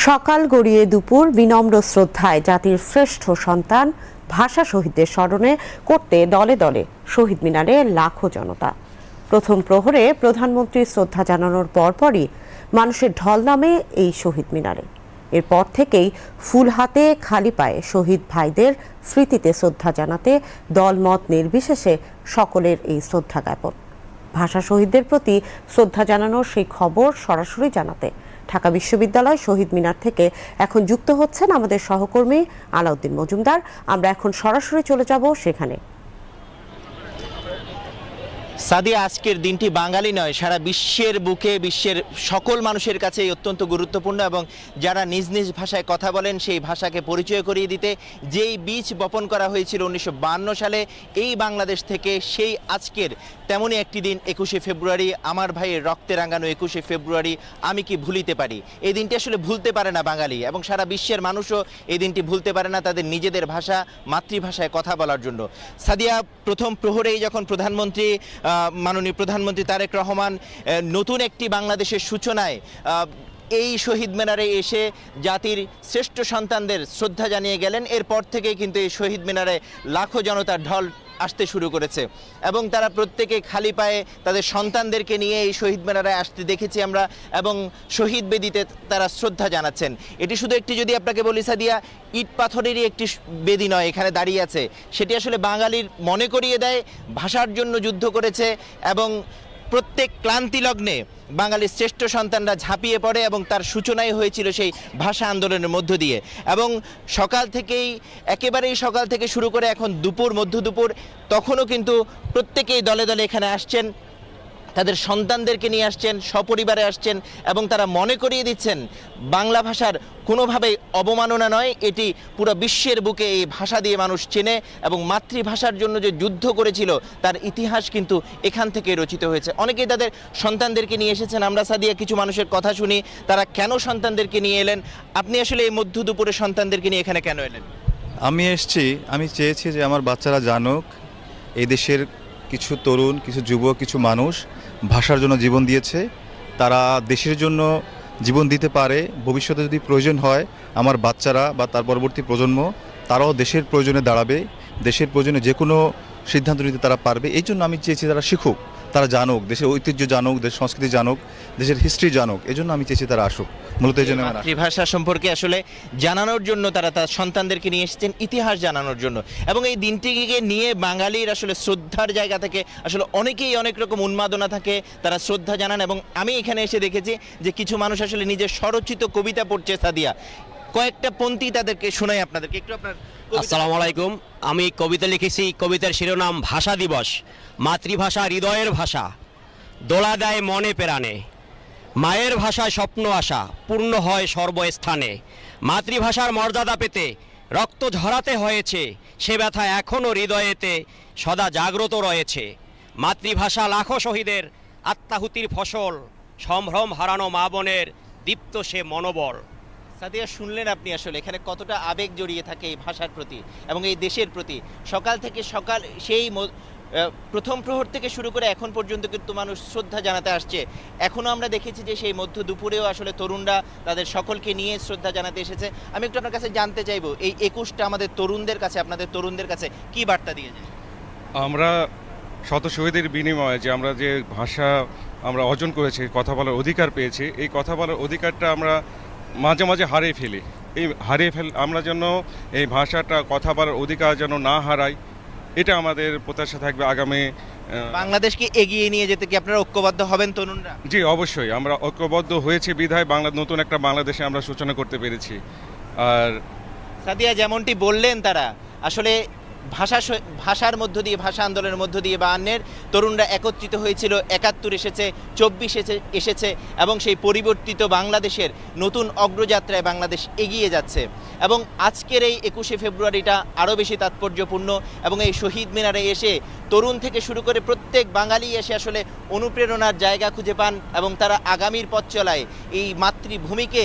সকাল গড়িয়ে দুপুর বিনম্র শ্রদ্ধায় জাতির শ্রেষ্ঠ সন্তান ভাষা শহীদদের স্মরণে করতে দলে দলে শহীদ মিনারে লাখো জনতা। প্রথম প্রহরে প্রধানমন্ত্রী শ্রদ্ধা জানানোর পরপরই মানুষের ঢল নামে এই শহীদ মিনারে। এরপর থেকেই ফুল হাতে খালি পায়ে শহীদ ভাইদের স্মৃতিতে শ্রদ্ধা জানাতে দলমত নির্বিশেষে সকলের এই শ্রদ্ধা জ্ঞাপন। ভাষা শহীদদের প্রতি শ্রদ্ধা জানানোর সেই খবর সরাসরি জানাতে ঢাকা বিশ্ববিদ্যালয় শহীদ মিনার থেকে এখন যুক্ত হচ্ছেন আমাদের সহকর্মী আলাউদ্দিন মজুমদার। আমরা এখন সরাসরি চলে যাব সেখানে। সাদিয়া, আজকের দিনটি বাঙালি নয়, সারা বিশ্বের বুকে বিশ্বের সকল মানুষের কাছে অত্যন্ত গুরুত্বপূর্ণ এবং যারা নিজ নিজ ভাষায় কথা বলেন সেই ভাষাকে পরিচয় করিয়ে দিতে যেই বীজ বপন করা হয়েছিল 1952 সালে এই বাংলাদেশ থেকে, সেই আজকের তেমনই একটি দিন 21শে ফেব্রুয়ারি, আমার ভাইয়ের রক্তে রাঙানো 21শে ফেব্রুয়ারি আমি কি ভুলিতে পারি। এই দিনটি আসলে ভুলতে পারে না বাঙালি, এবং সারা বিশ্বের মানুষও এই দিনটি ভুলতে পারে না তাদের নিজেদের ভাষা মাতৃভাষায় কথা বলার জন্য। সাদিয়া, প্রথম প্রহরেই যখন মাননীয় প্রধানমন্ত্রী তারেক রহমান নতুন একটি বাংলাদেশের সূচনায় এই শহীদ মিনারে এসে জাতির শ্রেষ্ঠ সন্তানদের শ্রদ্ধা জানিয়ে গেলেন, এরপর থেকেই কিন্তু এই শহীদ মিনারে লাখো জনতার ঢল আসতে শুরু করেছে এবং তারা প্রত্যেকে খালি পায়ে তাদের সন্তানদেরকে নিয়ে এই শহীদ মিনারে আসতে দেখেছি আমরা, এবং শহীদ বেদিতে তারা শ্রদ্ধা জানাচ্ছেন। এটি শুধু একটি, যদি আপনাকে বলি সাদিয়া, ইট পাথরেরই একটি বেদি নয় এখানে দাঁড়িয়ে আছে, সেটি আসলে বাঙালির মনে করিয়ে দেয় ভাষার জন্য যুদ্ধ করেছে এবং প্রত্যেক ক্লান্তি লগ্নে বাঙালির শ্রেষ্ঠ সন্তানরা ঝাঁপিয়ে পড়ে এবং তার সূচনাই হয়েছিল সেই ভাষা আন্দোলনের মধ্য দিয়ে। এবং একেবারেই সকাল থেকে শুরু করে এখন মধ্য দুপুর, তখনও কিন্তু প্রত্যেকেই দলে দলে এখানে আসছেন, তাদের সন্তানদেরকে নিয়ে আসছেন, সপরিবারে আসছেন এবং তারা মনে করিয়ে দিচ্ছেন বাংলা ভাষার কোনোভাবেই অবমাননা নয়, এটি পুরো বিশ্বের বুকে এই ভাষা দিয়ে মানুষ চেনে এবং মাতৃভাষার জন্য যে যুদ্ধ করেছিল তার ইতিহাস কিন্তু এখান থেকে রচিত হয়েছে। অনেকেই তাদের সন্তানদেরকে নিয়ে এসেছেন। আমরা সাদিয়া কিছু মানুষের কথা শুনি, তারা কেন সন্তানদেরকে নিয়ে এলেন। আপনি আসলে এই মধ্য দুপুরে সন্তানদেরকে নিয়ে এখানে কেন এলেন? আমি চেয়েছি যে আমার বাচ্চারা জানুক এই দেশের কিছু তরুণ, কিছু যুবক, কিছু মানুষ ভাষার জন্য জীবন দিয়েছে, তারা দেশের জন্য জীবন দিতে পারে। ভবিষ্যতে যদি প্রয়োজন হয় আমার বাচ্চারা বা তার পরবর্তী প্রজন্ম তারাও দেশের প্রয়োজনে দাঁড়াবে, দেশের প্রয়োজনে যে কোনো সিদ্ধান্ত নিতে তারা পারবে। এই জন্য আমি চেয়েছি তারা শিখুক, তারা জানুক, দেশের ঐতিহ্য জানুক, দেশের সংস্কৃতি জানুক, দেশের হিস্ট্রি জানুক। এই জন্য আমি চেয়েছি তারা আসুক। মূলত এই জন্য মাতৃভাষা সম্পর্কে আসলে জানানোর জন্য তারা তার সন্তানদেরকে নিয়ে এসেছেন, ইতিহাস জানানোর জন্য। এবং এই দিনটিকে নিয়ে বাঙালির আসলে শ্রদ্ধার জায়গা থেকে আসলে অনেকেই অনেক রকম উন্মাদনা থাকে, তারা শ্রদ্ধা জানান। এবং আমি এখানে এসে দেখেছি যে কিছু মানুষ আসলে নিজের স্বরচিত কবিতা পড়ছে। সাদিয়া, কয়েকটা পংক্তি তাদেরকে শোনাই আপনাদেরকে একটু। আপনার আসসালামু আলাইকুম। আমি কবিতা লিখেছি, কবিতার শিরোনাম ভাষা দিবস। মাতৃভাষা হৃদয়ের ভাষা, দোলা দেয় মনে প্রাণে, মায়ের ভাষায় স্বপ্ন আশা পূর্ণ হয় সর্বস্থানে। মাতৃভাষার মর্যাদা পেতে রক্ত ঝরাতে হয়েছে, সে ব্যথা এখনও হৃদয়েতে সদা জাগ্রত রয়েছে। মাতৃভাষা লাখো শহীদের আত্মাহুতির ফসল, সম্ভ্রম হারানো মা বোনের দীপ্ত সে মনোবল। সাদিয়া, শুনলেন আপনি আসলে এখানে কতটা আবেগ জড়িয়ে থাকে এই ভাষার প্রতি এবং এই দেশের প্রতি। সকাল সেই প্রথম প্রহর থেকে শুরু করে এখন পর্যন্ত কিন্তু মানুষ শ্রদ্ধা জানাতে আসছে। এখনও আমরা দেখেছি যে সেই মধ্য দুপুরেও আসলে তরুণরা তাদের সকলকে নিয়ে শ্রদ্ধা জানাতে এসেছে। আমি একটু আপনার কাছে জানতে চাইবো, এই 21টা আমাদের তরুণদের কাছে, আপনাদের তরুণদের কাছে কি বার্তা দিয়ে যায়? আমরা শত শহীদের বিনিময়ে যে ভাষা আমরা অর্জন করেছি, কথা বলার অধিকার পেয়েছি, এই কথা বলার অধিকারটা আমরা মাঝে মাঝে হারিয়ে ফেলি। আমরা যেন এই ভাষাটা, কথা বলার অধিকার যেন না হারাই, এটা আমাদের প্রত্যাশা থাকবে আগামী। বাংলাদেশকে এগিয়ে নিয়ে যেতে কি আপনারা ঐক্যবদ্ধ হবেন তরুণরা? জি, অবশ্যই আমরা ঐক্যবদ্ধ হয়েছি বিধায় নতুন একটা বাংলাদেশে আমরা সূচনা করতে পেরেছি। আর সাদিয়া, যেমনটি বললেন, তারা আসলে ভাষার মধ্য দিয়ে, ভাষা আন্দোলনের মধ্য দিয়ে 52-এর তরুণরা একত্রিত হয়েছিল, 71 এসেছে, 24 এসেছে এবং সেই পরিবর্তিত বাংলাদেশের নতুন অগ্রযাত্রায় বাংলাদেশ এগিয়ে যাচ্ছে। এবং আজকের এই 21শে ফেব্রুয়ারিটা আরও বেশি তাৎপর্যপূর্ণ এবং এই শহীদ মিনারে এসে তরুণ থেকে শুরু করে প্রত্যেক বাঙালি এসে আসলে অনুপ্রেরণার জায়গা খুঁজে পান এবং তারা আগামীর পথ চলায় এই মাতৃভূমিকে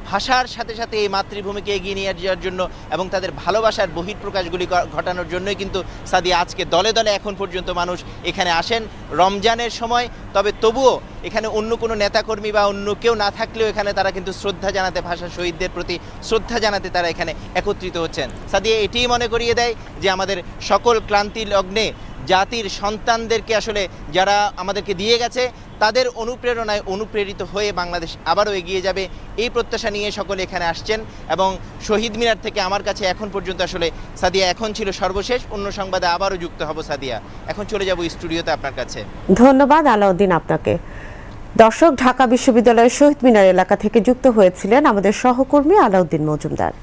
ভাষার সাথে সাথে এই মাতৃভূমিকে এগিয়ে নিয়ে যাওয়ার জন্য এবং তাদের ভালোবাসার বহিঃপ্রকাশগুলি ঘটানোর জন্যই কিন্তু সাদিয়া আজকে দলে দলে এখন পর্যন্ত মানুষ এখানে আসেন রমজানের সময়। তবে তবুও এখানে অন্য কোনো নেতাকর্মী বা অন্য কেউ না থাকলেও এখানে তারা কিন্তু শ্রদ্ধা জানাতে, ভাষা শহীদদের প্রতি শ্রদ্ধা জানাতে তারা এখানে একত্রিত হচ্ছেন। সাদিয়া এটিই মনে করিয়ে দেয় যে আমাদের সকল ক্লান্তি লগ্নে জাতির সন্তানদেরকে আসলে যারা আমাদেরকে দিয়ে গেছে তাদের অনুপ্রেরণায় অনুপ্রেরিত হয়ে বাংলাদেশ আবারও এগিয়ে যাবে, এই প্রত্যাশা নিয়ে সকলে এখানে আসছেন। এবং শহীদ মিনার থেকে আমার কাছে এখন পর্যন্ত আসলে সাদিয়া এখন ছিল সর্বশেষ। অন্য সংবাদে আবারও যুক্ত হব সাদিয়া। এখন চলে যাব স্টুডিওতে আপনার কাছে। ধন্যবাদ আলাউদ্দিন আপনাকে। দর্শক, ঢাকা বিশ্ববিদ্যালয়ের শহীদ মিনার এলাকা থেকে যুক্ত হয়েছিলেন আমাদের সহকর্মী আলাউদ্দিন মজুমদার।